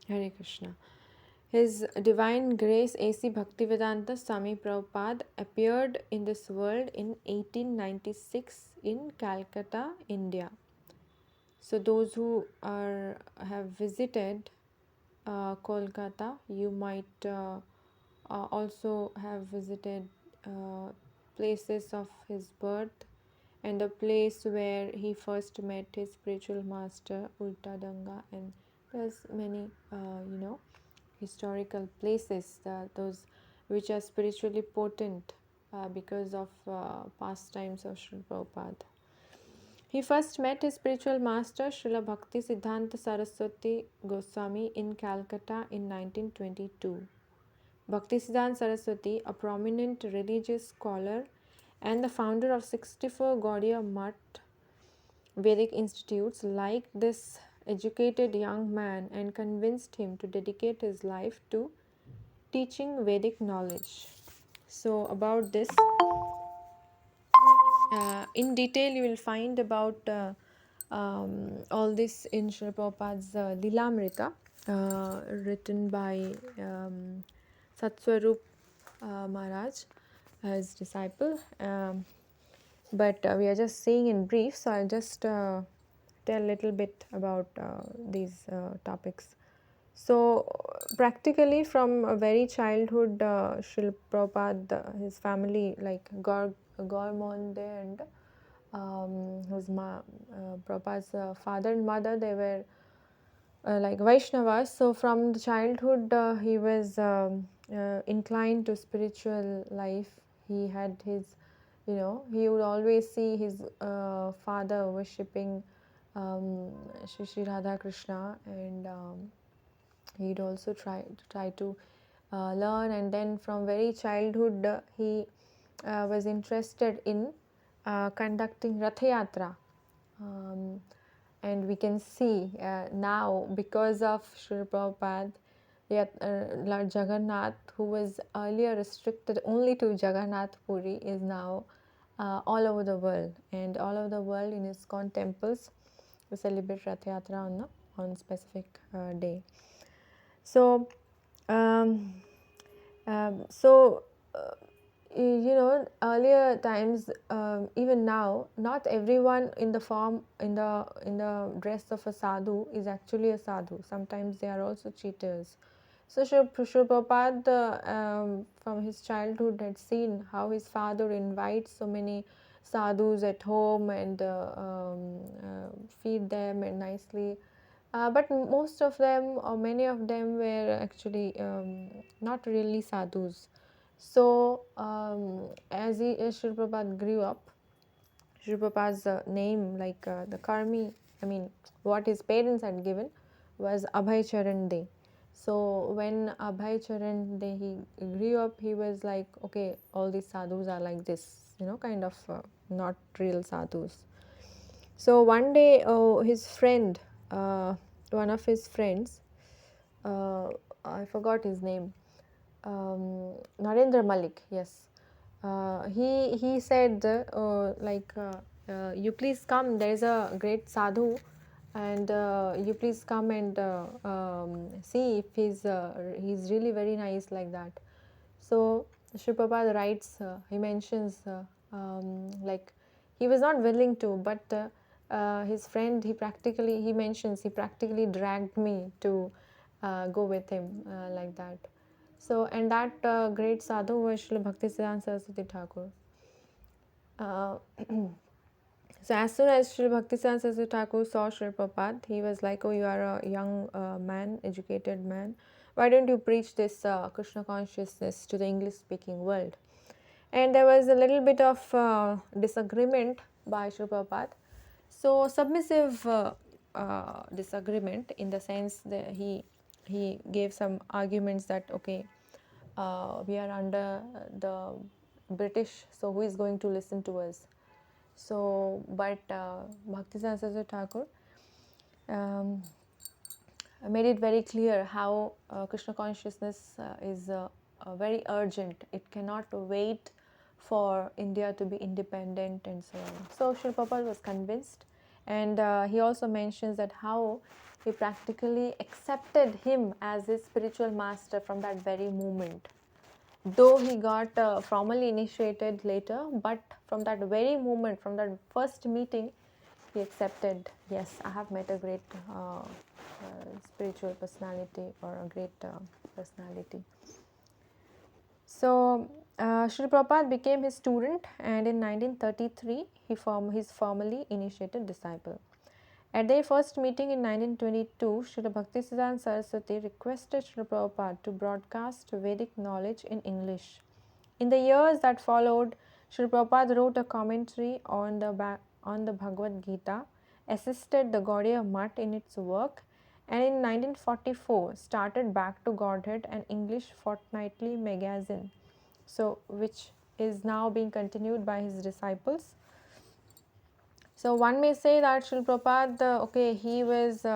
Hare Krishna. His Divine Grace A.C. Bhaktivedanta Swami Prabhupada appeared in this world in 1896 in Calcutta, India. So those who have visited Kolkata, you might also have visited uh, places of his birth and the place where he first met his spiritual master Ulta Danga, and there's many historical places, those which are spiritually potent because of pastimes of Srila Prabhupada. He first met his spiritual master Srila Bhakti Siddhanta Saraswati Goswami in Calcutta in 1922. Bhaktisiddhanta Saraswati, a prominent religious scholar and the founder of 64 Gaudiya Math Vedic institutes, liked this educated young man and convinced him to dedicate his life to teaching Vedic knowledge. So, about this, in detail, you will find about all this in Srila Prabhupada's Lilamrita, written by Satswarup Maharaj, his disciple. But we are just saying in brief, so I'll just tell a little bit about these topics. So, practically from a very childhood, Srila Prabhupada, his family, like Gormonde and Prabhupada's father and mother, they were like Vaishnavas. So from the childhood, he was inclined to spiritual life. He had his, he would always see his father worshipping Shri Radha Krishna, and he'd also try to learn. And then from very childhood, he was interested in conducting Rath Yatra. And we can see now, because of Srila Prabhupada, yet Lord Jagannath, who was earlier restricted only to Jagannath Puri, is now all over the world. And all over the world in ISKCON temples, we celebrate Rath Yatra on specific day. So, um, so earlier times, even now, not everyone in the form in the dress of a sadhu is actually a sadhu. Sometimes they are also cheaters. So Srila Prabhupada, from his childhood, had seen how his father invites so many sadhus at home and feed them and nicely. But most of them, or many of them, were actually not really sadhus. So, as Srila Prabhupada grew up, Srila Prabhupada's name, like the Karmi, what his parents had given, was Abhay Charan De. So, when Abhay Charan De, he grew up, he was like, okay, all these sadhus are like this, kind of not real sadhus. So, one day, his friend, one of his friends, I forgot his name, Narendra Malik, yes. He said, you please come, there is a great sadhu, and you please come and see if he's really very nice, like that. So Sri Prabhupada writes, he mentions, like he was not willing to, but his friend, he practically dragged me to go with him, like that. So, and that great sadhu was Srila Bhaktisiddhanta Saraswati Thakur. So, as soon as Srila Bhaktisiddhanta Saraswati Thakur saw Srila Prabhupada, he was like, oh, you are a young man, educated man. Why don't you preach this Krishna consciousness to the English speaking world? And there was a little bit of disagreement by Srila Prabhupada. So, submissive disagreement, in the sense that he gave some arguments that, okay, we are under the British, so who is going to listen to us? So, but Bhaktisiddhanta Saraswati Thakur made it very clear how Krishna consciousness is very urgent. It cannot wait for India to be independent and so on. So Srila Prabhupada was convinced, And he also mentions that how he practically accepted him as his spiritual master from that very moment. Though he got formally initiated later, but from that very moment, from that first meeting, he accepted, yes, I have met a great spiritual personality, or a great personality. So Srila Prabhupada became his student, and in 1933 he's formally initiated disciple. At their first meeting in 1922, Srila Bhaktisiddhanta Saraswati requested Srila Prabhupada to broadcast Vedic knowledge in English. In the years that followed, Srila Prabhupada wrote a commentary on the Bhagavad Gita, assisted the Gaudiya Mutt in its work, and in 1944 started Back to Godhead, an English fortnightly magazine, so which is now being continued by his disciples. So one may say that Srila Prabhupada, okay, he was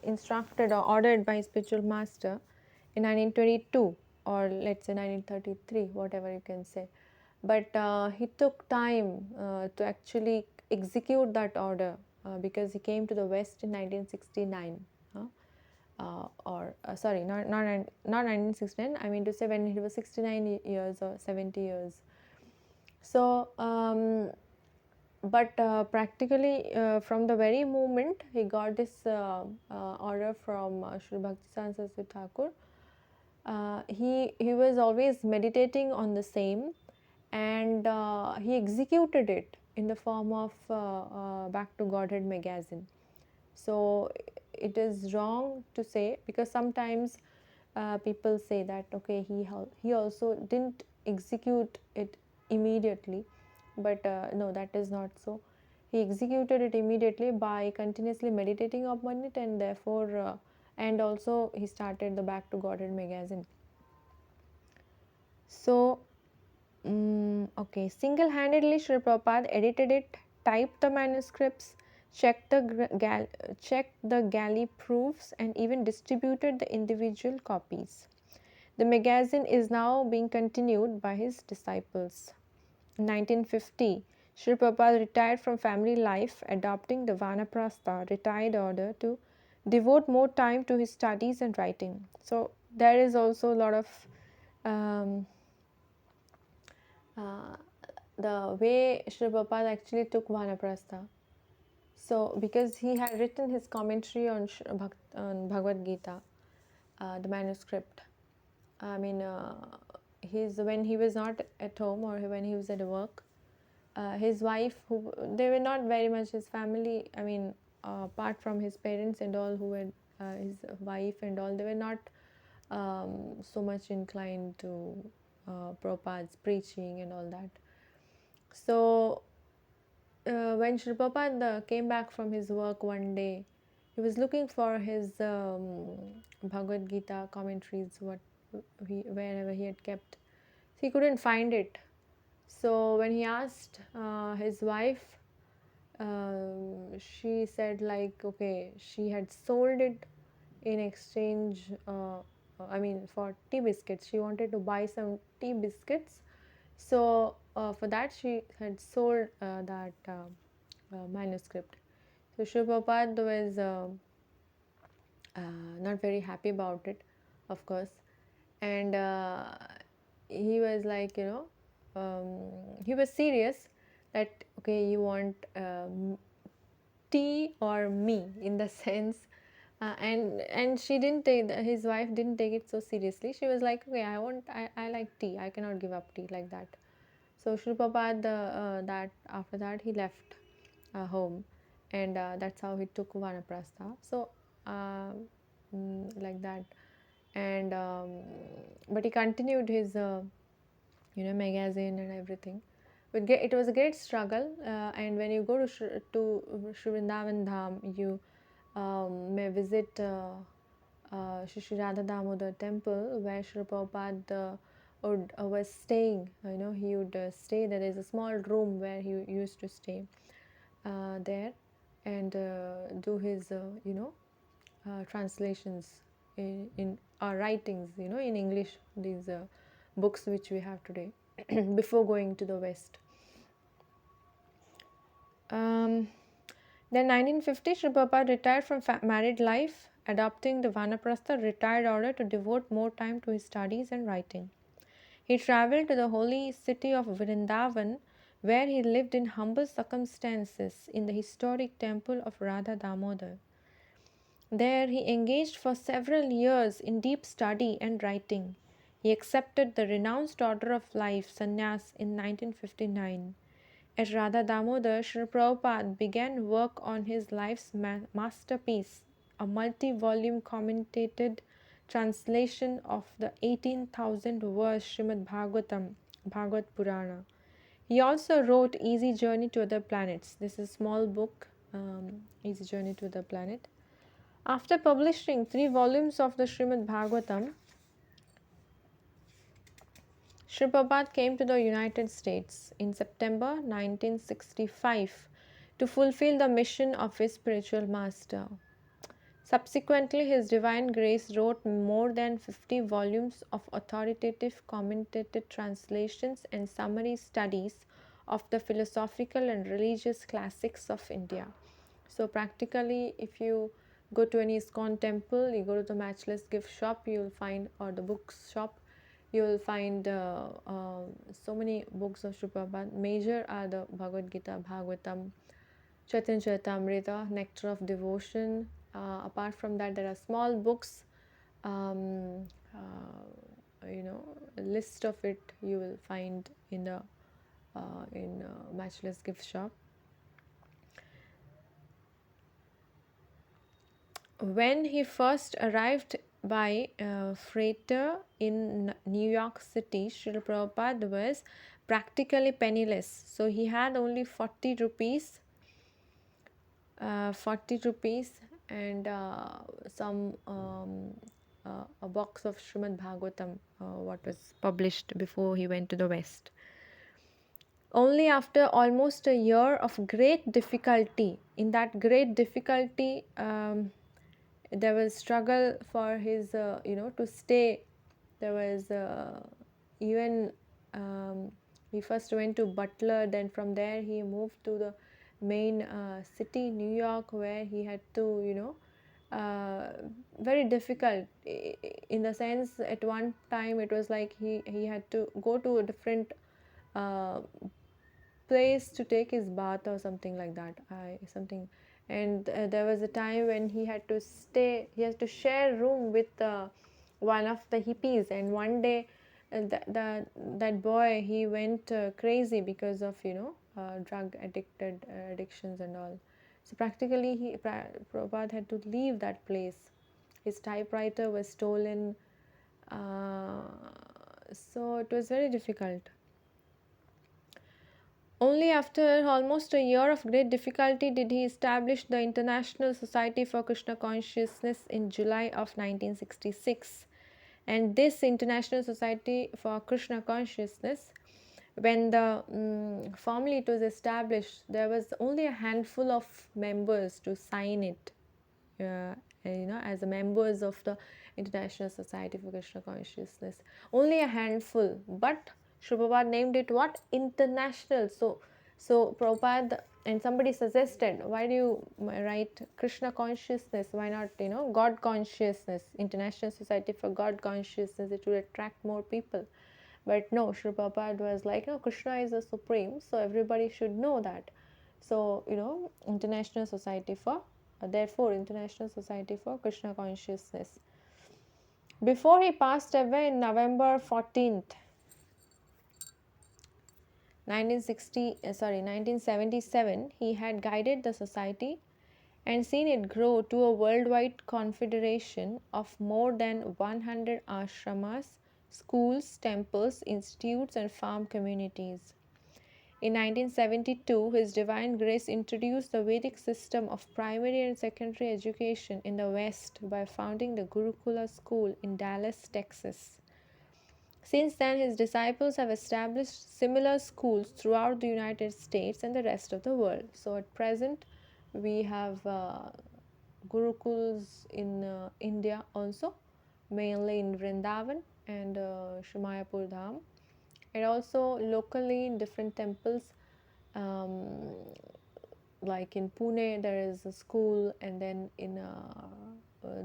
instructed or ordered by his spiritual master in 1922, or let's say 1933, whatever you can say. But he took time to actually execute that order, because he came to the West in 1969. Sorry, not 1969, I mean to say when he was 69 years or 70 years. So but practically from the very moment he got this order from Sri Bhaktisiddhanta Saraswati Thakur, he was always meditating on the same, and he executed it in the form of Back to Godhead magazine. So it is wrong to say, because sometimes people say that okay, he also didn't execute it immediately, but no, that is not so. He executed it immediately by continuously meditating upon it, and therefore and also he started the Back to Godhead magazine. So okay, single-handedly Sri Prabhupada edited it, typed the manuscripts, checked the galley proofs, and even distributed the individual copies. The magazine is now being continued by his disciples. In 1950, Sri Prabhupada retired from family life, adopting the Vanaprastha retired order to devote more time to his studies and writing. So there is also a lot of um, the way Sri Prabhupada actually took Vanaprastha. So, because he had written his commentary on Bhagavad Gita, the manuscript. I mean, when he was not at home or when he was at work, his wife, who they were not very much his family. I mean, apart from his parents and all, who were his wife and all, they were not so much inclined to Prabhupada's preaching and all that. So when Sri Prabhupada came back from his work one day, he was looking for his Bhagavad Gita commentaries, wherever he had kept. So he couldn't find it. So when he asked his wife, she said like, okay, she had sold it in exchange. I mean, for tea biscuits. She wanted to buy some tea biscuits. So for that, she had sold that manuscript. So Sri Prabhupada was not very happy about it, of course, and he was like, he was serious that okay, you want tea or me, in the sense. And she didn't take his wife didn't take it so seriously. She was like, okay, I like tea, I cannot give up tea like that. So Sri Prabhupada, that after that he left home, and that's how he took Vanaprastha. So like that, and but he continued his magazine and everything. But it was a great struggle, and when you go to Shri Vrindavan Dham, you may visit Shri Radha Damodar temple, where Shri Prabhupada was staying. He would stay there. There's a small room where he used to stay there, and do his translations in our writings, in English, these books which we have today, before going to the West. Then 1950, Sri Prabhupada retired from married life, adopting the Vanaprastha retired order to devote more time to his studies and writing. He traveled to the holy city of Vrindavan, where he lived in humble circumstances in the historic temple of Radha Damodar. There he engaged for several years in deep study and writing. He accepted the renounced order of life, sannyas, in 1959. At Radha Damodar, Sri Prabhupada began work on his life's masterpiece, a multi-volume commentated translation of the 18,000 verse Srimad Bhagavatam, Bhagavad Purana. He also wrote Easy Journey to Other Planets. This is a small book, Easy Journey to Other Planet. After publishing 3 volumes of the Srimad Bhagavatam, Sri Prabhupada came to the United States in September 1965 to fulfill the mission of his spiritual master. Subsequently, His Divine Grace wrote more than 50 volumes of authoritative commentated translations and summary studies of the philosophical and religious classics of India. So practically, if you go to any ISKCON temple, you go to the Matchless Gift Shop, you will find, or the books shop, you will find so many books of Sri Prabhupada. Major are the Bhagavad Gita, Bhagavatam, Chaitanya Charitamrita, Nectar of Devotion. Apart from that, there are small books. A list of it you will find in the Matchless Gift Shop. When he first arrived by freighter in New York City, Srila Prabhupada was practically penniless. So he had only 40 rupees, and a box of Srimad Bhagavatam, what was published before he went to the West. Only after almost a year of great difficulty, in that great difficulty, there was struggle for his to stay. There was even he first went to Butler, then from there he moved to the main city, New York, where he had to very difficult, in the sense at one time it was like he had to go to a different uh, place to take his bath or something like that. And there was a time when he had to share room with one of the hippies, and one day that boy, he went crazy because of drug addictions and all. So practically Prabhupada had to leave that place. His typewriter was stolen, uh, so it was very difficult. Only after almost a year of great difficulty did he establish the International Society for Krishna Consciousness in July of 1966. And this International Society for Krishna Consciousness, when formally it was established, there was only a handful of members to sign it, as the members of the International Society for Krishna Consciousness. Only a handful, but Sri Prabhupada named it what? International. So Prabhupada, and somebody suggested, why do you write Krishna Consciousness? Why not, God Consciousness, International Society for God Consciousness? It would attract more people. But no, Sri Prabhupada was like, no, Krishna is the supreme, so everybody should know that. So, International Society for, therefore, International Society for Krishna Consciousness. Before he passed away in November 14th, 1977, he had guided the society and seen it grow to a worldwide confederation of more than 100 ashramas, schools, temples, institutes, and farm communities. In 1972, His Divine Grace introduced the Vedic system of primary and secondary education in the West by founding the Gurukula School in Dallas, Texas. Since then, his disciples have established similar schools throughout the United States and the rest of the world. So at present, we have Gurukuls in India also, mainly in Vrindavan and Shimayapur Dham, and also locally in different temples. like in Pune there is a school, and then in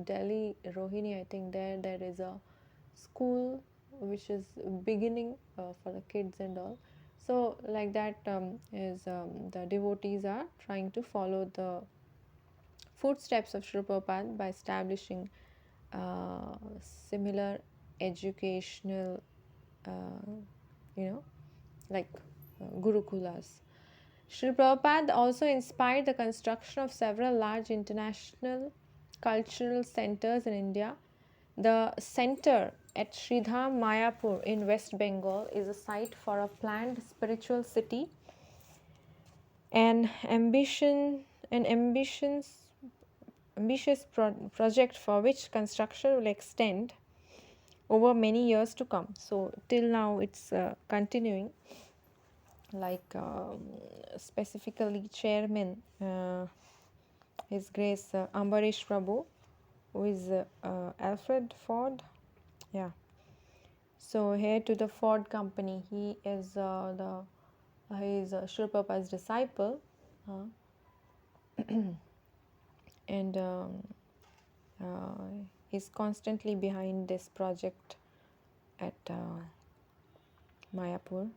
Delhi, Rohini, I think there is a school which is beginning for the kids and all. So like that is the devotees are trying to follow the footsteps of Srila Prabhupada by establishing similar educational, uh, you know, like gurukulas. Srila Prabhupada also inspired the construction of several large international cultural centers in India. The center at Sridham Mayapur in West Bengal is a site for a planned spiritual city, an ambitious project for which construction will extend over many years to come. So till now it's continuing, like specifically chairman His Grace Ambarish Prabhu, who is Alfred Ford. Yeah. So here to the Ford company, he is he is Srila Prabhupada's disciple, and he's constantly behind this project at Mayapur.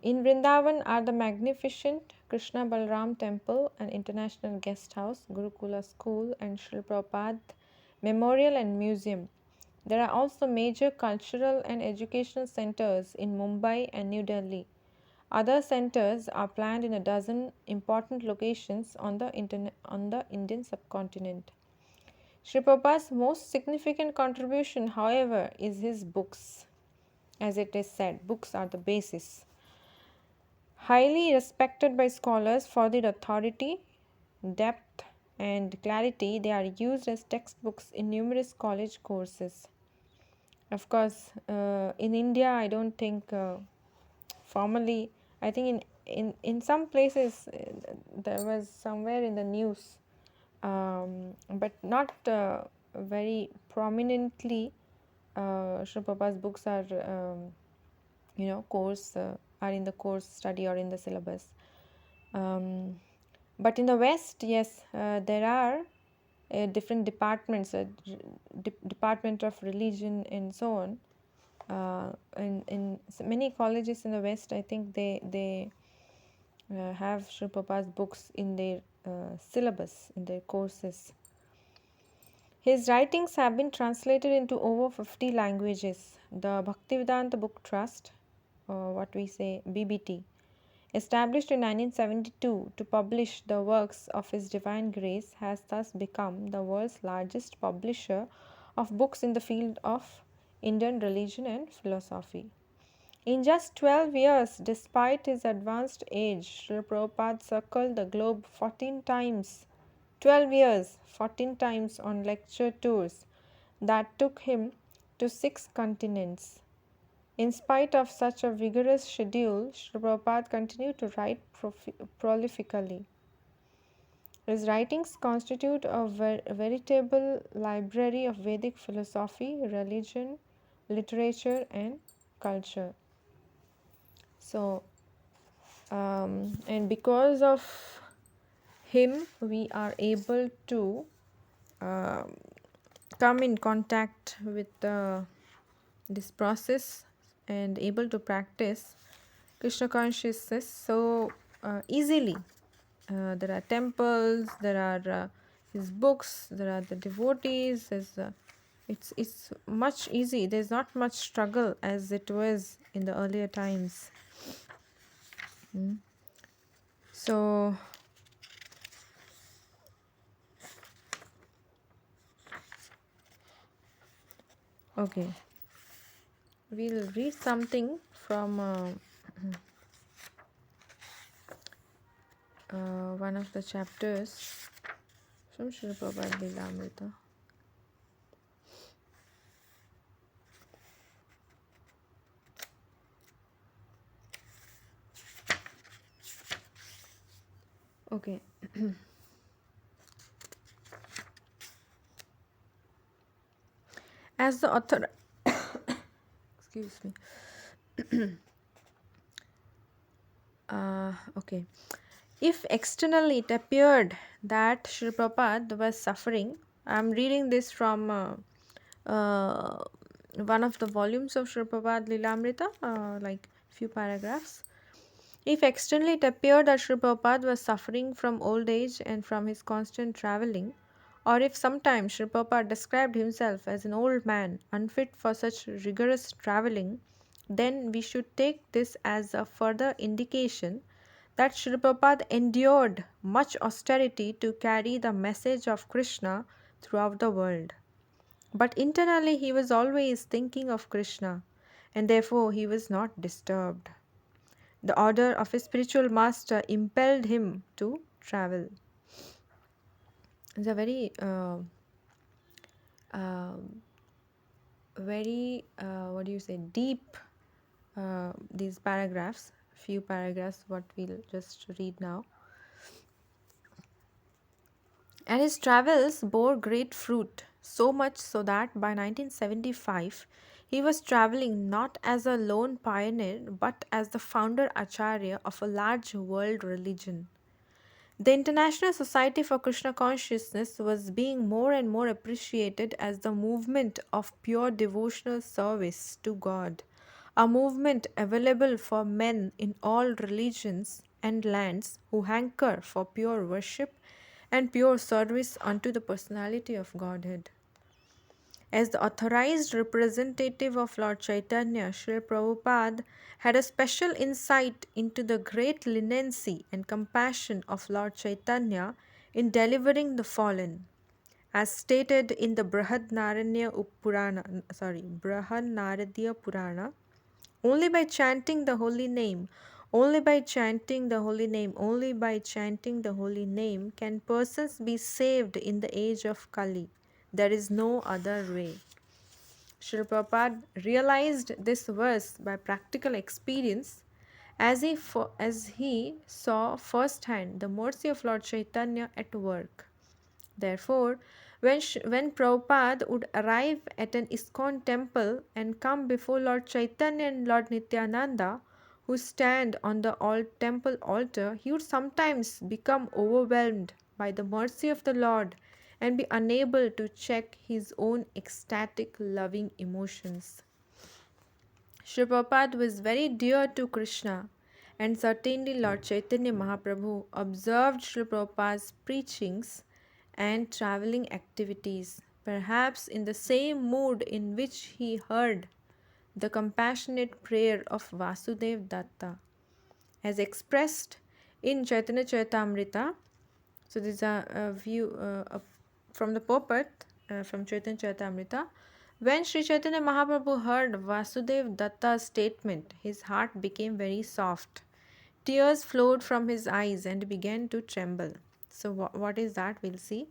In Vrindavan are the magnificent Krishna Balram temple, an international guest house, Gurukula school, and Srila Prabhupada memorial and museum. There are also major cultural and educational centers in Mumbai and New Delhi. Other centers are planned in a dozen important locations on the Indian subcontinent. Sri Prabhupada's most significant contribution, however, is his books. As it is said, books are the basis. Highly respected by scholars for their authority, depth, and clarity, they are used as textbooks in numerous college courses. Of course, in India, I don't think formally, I think in some places there was somewhere in the news, but not very prominently. Srila Prabhupada's books are, course are in the course study or in the syllabus. But in the West, yes, there are different departments, Department of Religion and so on. In many colleges in the West, I think they have Srila Prabhupada's books in their syllabus, in their courses. His writings have been translated into over 50 languages. The Bhaktivedanta Book Trust, what we say BBT, established in 1972 to publish the works of His Divine Grace, has thus become the world's largest publisher of books in the field of Indian religion and philosophy. In just 12 years, despite his advanced age, Srila Prabhupada circled the globe 14 times. 12 years, 14 times on lecture tours that took him to 6 continents. In spite of such a vigorous schedule, Srila Prabhupada continued to write prolifically. His writings constitute a veritable library of Vedic philosophy, religion, literature, and culture. So, and because of him, we are able to come in contact with this process and able to practice Krishna consciousness so easily. There are temples, there are his books, there are the devotees. It's much easy. There's not much struggle as it was in the earlier times. So okay, we'll read something from one of the chapters from Srila Prabhupada Lilamrita. Okay. As the author, excuse me. Okay. If externally it appeared that Srila Prabhupada was suffering, I'm reading this from uh, one of the volumes of Srila Prabhupada Lilamrita, like few paragraphs. If externally it appeared that Srila Prabhupada was suffering from old age and from his constant travelling, or if sometimes Srila Prabhupada described himself as an old man unfit for such rigorous travelling, then we should take this as a further indication that Srila Prabhupada endured much austerity to carry the message of Krishna throughout the world. But internally he was always thinking of Krishna, and therefore he was not disturbed. The order of his spiritual master impelled him to travel. It's a uh, very, what do you say, deep, these paragraphs, few paragraphs, what we'll just read now. And his travels bore great fruit, so much so that by 1975 he was traveling not as a lone pioneer but as the founder acharya of a large world religion. The International Society for Krishna Consciousness was being more and more appreciated as the movement of pure devotional service to God, a movement available for men in all religions and lands who hanker for pure worship and pure service unto the personality of Godhead. As the authorized representative of Lord Chaitanya, Srila Prabhupada had a special insight into the great leniency and compassion of Lord Chaitanya in delivering the fallen. As stated in the Brahad Naradiya Purana, only by chanting the holy name, only by chanting the holy name, only by chanting the holy name can persons be saved in the age of Kali. There is no other way. Srila Prabhupada realized this verse by practical experience as he saw firsthand the mercy of Lord Chaitanya at work. Therefore, when Prabhupada would arrive at an ISKCON temple and come before Lord Chaitanya and Lord Nityananda, who stand on the temple altar, he would sometimes become overwhelmed by the mercy of the Lord and be unable to check his own ecstatic, loving emotions. Sri Prabhupada was very dear to Krishna, and certainly Lord Chaitanya Mahaprabhu observed Sri Prabhupada's preachings and traveling activities, perhaps in the same mood in which he heard the compassionate prayer of Vasudev Datta, as expressed in Chaitanya Charitamrita. So, this is a view from the purport from Chaitanya Charitamrita. When Sri Chaitanya Mahaprabhu heard Vasudev Datta's statement, his heart became very soft. Tears flowed from his eyes and began to tremble. So, what is that? We'll see.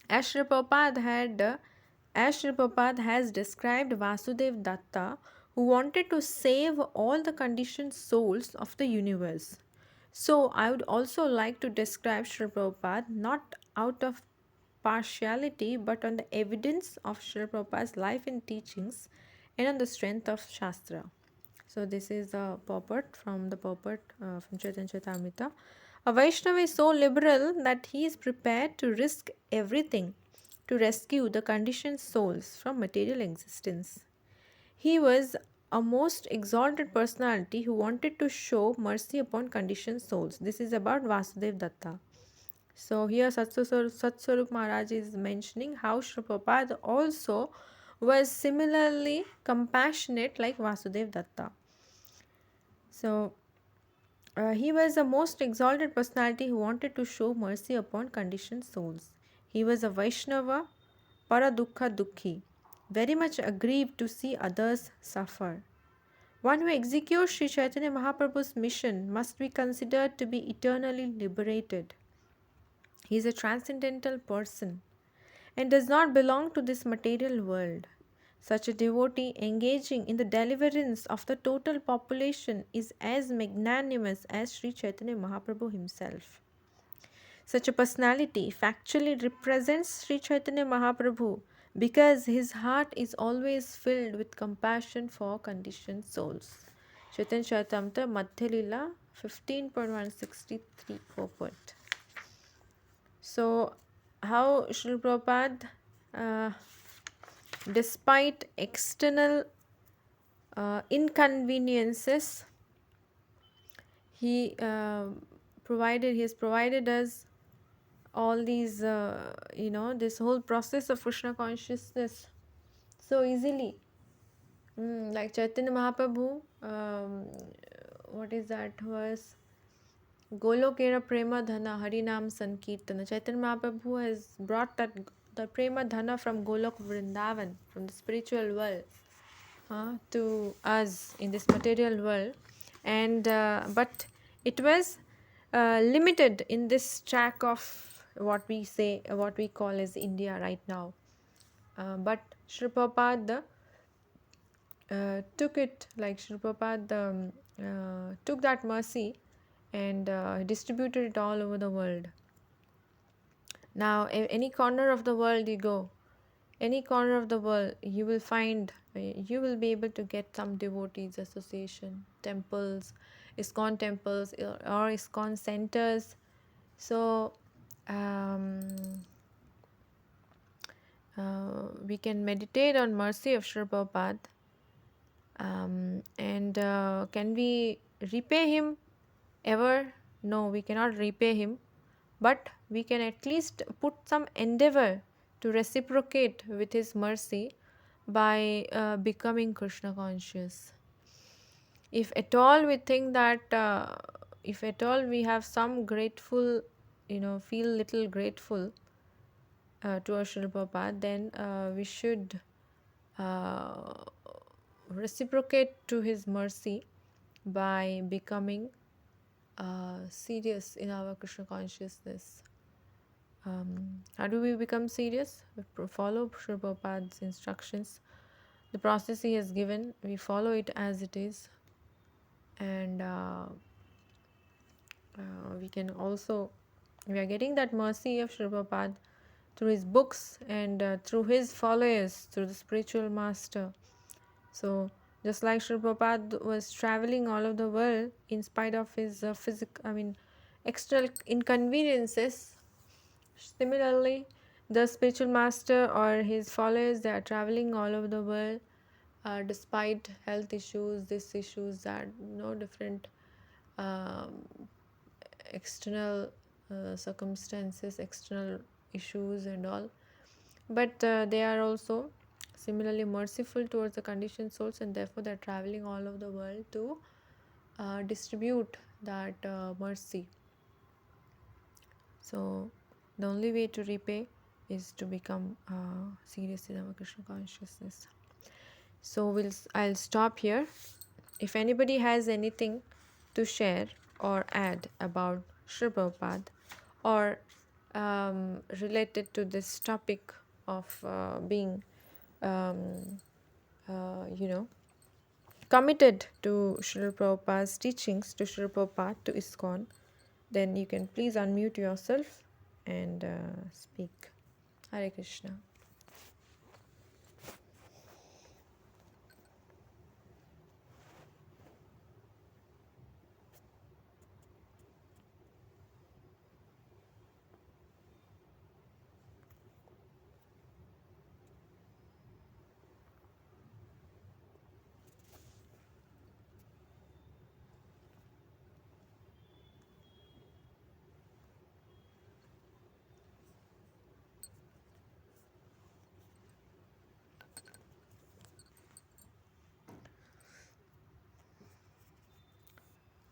As Sri Prabhupada has described Vasudev Datta, who wanted to save all the conditioned souls of the universe. So, I would also like to describe Sri Prabhupada not out of partiality but on the evidence of Sri Prabhupada's life and teachings and on the strength of Shastra. So, this is the purport from Chaitanya Charitamrita. A Vaishnava is so liberal that he is prepared to risk everything to rescue the conditioned souls from material existence. He was a most exalted personality who wanted to show mercy upon conditioned souls. This is about Vasudev Datta. So here Satswarup Maharaj is mentioning how Sri Prabhupada also was similarly compassionate like Vasudev Datta. So he was a most exalted personality who wanted to show mercy upon conditioned souls. He was a Vaishnava, Paradukha Dukhi, very much aggrieved to see others suffer. One who executes Sri Chaitanya Mahaprabhu's mission must be considered to be eternally liberated. He is a transcendental person and does not belong to this material world. Such a devotee engaging in the deliverance of the total population is as magnanimous as Sri Chaitanya Mahaprabhu himself. Such a personality factually represents Sri Chaitanya Mahaprabhu because his heart is always filled with compassion for conditioned souls. Chaitanya Charitamrita Madhya Lila 15.163 purport. So, how Srila Prabhupada, despite external inconveniences, he has provided us all these, this whole process of Krishna consciousness so easily. Like Chaitanya Mahaprabhu, what is that verse? Golokera Prema Dhana Harinam Sankirtana. Chaitanya Mahaprabhu has brought the Prema Dhana from Golok Vrindavan, from the spiritual world, to us in this material world, and but it was limited in this track of what we call as India right now. But Srila Prabhupada took it, like Srila Prabhupada took that mercy and distributed it all over the world. Now, any corner of the world you go, any corner of the world, you will find, you will be able to get some devotees association, temples, ISKCON temples or ISKCON centers. So, we can meditate on mercy of Srila Prabhupada. And can we repay him ever? No, we cannot repay him, but we can at least put some endeavor to reciprocate with his mercy by becoming Krishna conscious. If at all we think that, if at all we have some grateful, feel little grateful to our Srila Prabhupada, then we should reciprocate to his mercy by becoming serious in our Krishna consciousness. How do we become serious? We follow Srila Prabhupada's instructions. The process he has given, we follow it as it is, and we are getting that mercy of Srila Prabhupada through his books and through his followers, through the spiritual master. So, just like Srila Prabhupada was traveling all over the world in spite of his external inconveniences, similarly, the spiritual master or his followers, they are traveling all over the world despite health issues, this issues, that, different external circumstances, external issues and all. But they are also similarly merciful towards the conditioned souls, and therefore they are traveling all over the world to distribute that mercy. So, the only way to repay is to become serious in our Krishna consciousness. So, I'll stop here. If anybody has anything to share or add about Srila Prabhupada or related to this topic of being committed to Srila Prabhupada's teachings, to Srila Prabhupada, to ISKCON, then you can please unmute yourself and speak. Hare Krishna.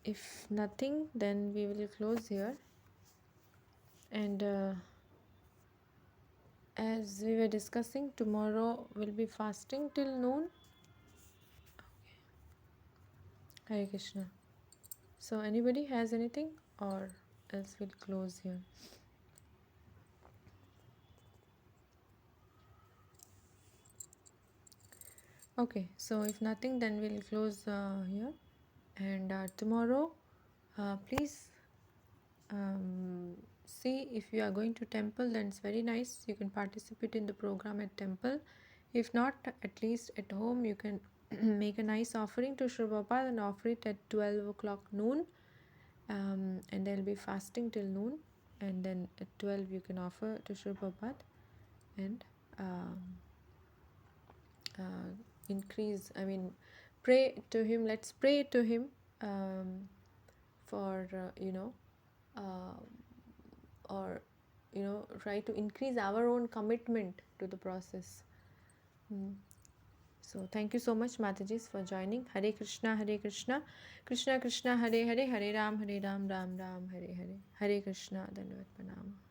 If nothing, then we will close here. And as we were discussing, tomorrow we'll be fasting till noon. Hare Krishna. So, anybody has anything, or else we'll close here. Okay, so if nothing, then we'll close here. And tomorrow, please see, if you are going to temple, then it's very nice. You can participate in the program at temple. If not, at least at home you can make a nice offering to Srila Prabhupada and offer it at 12 o'clock noon. And they'll be fasting till noon, and then at 12 you can offer to Srila Prabhupada and um, increase, I mean, pray to him. Let's pray to him for uh, or try to increase our own commitment to the process. So thank you so much, Matajis, for joining. Hare Krishna, Hare Krishna, Krishna Krishna, Hare Hare, Hare Ram, Ram Ram, Hare Hare. Hare Krishna, Dandavat Pranam.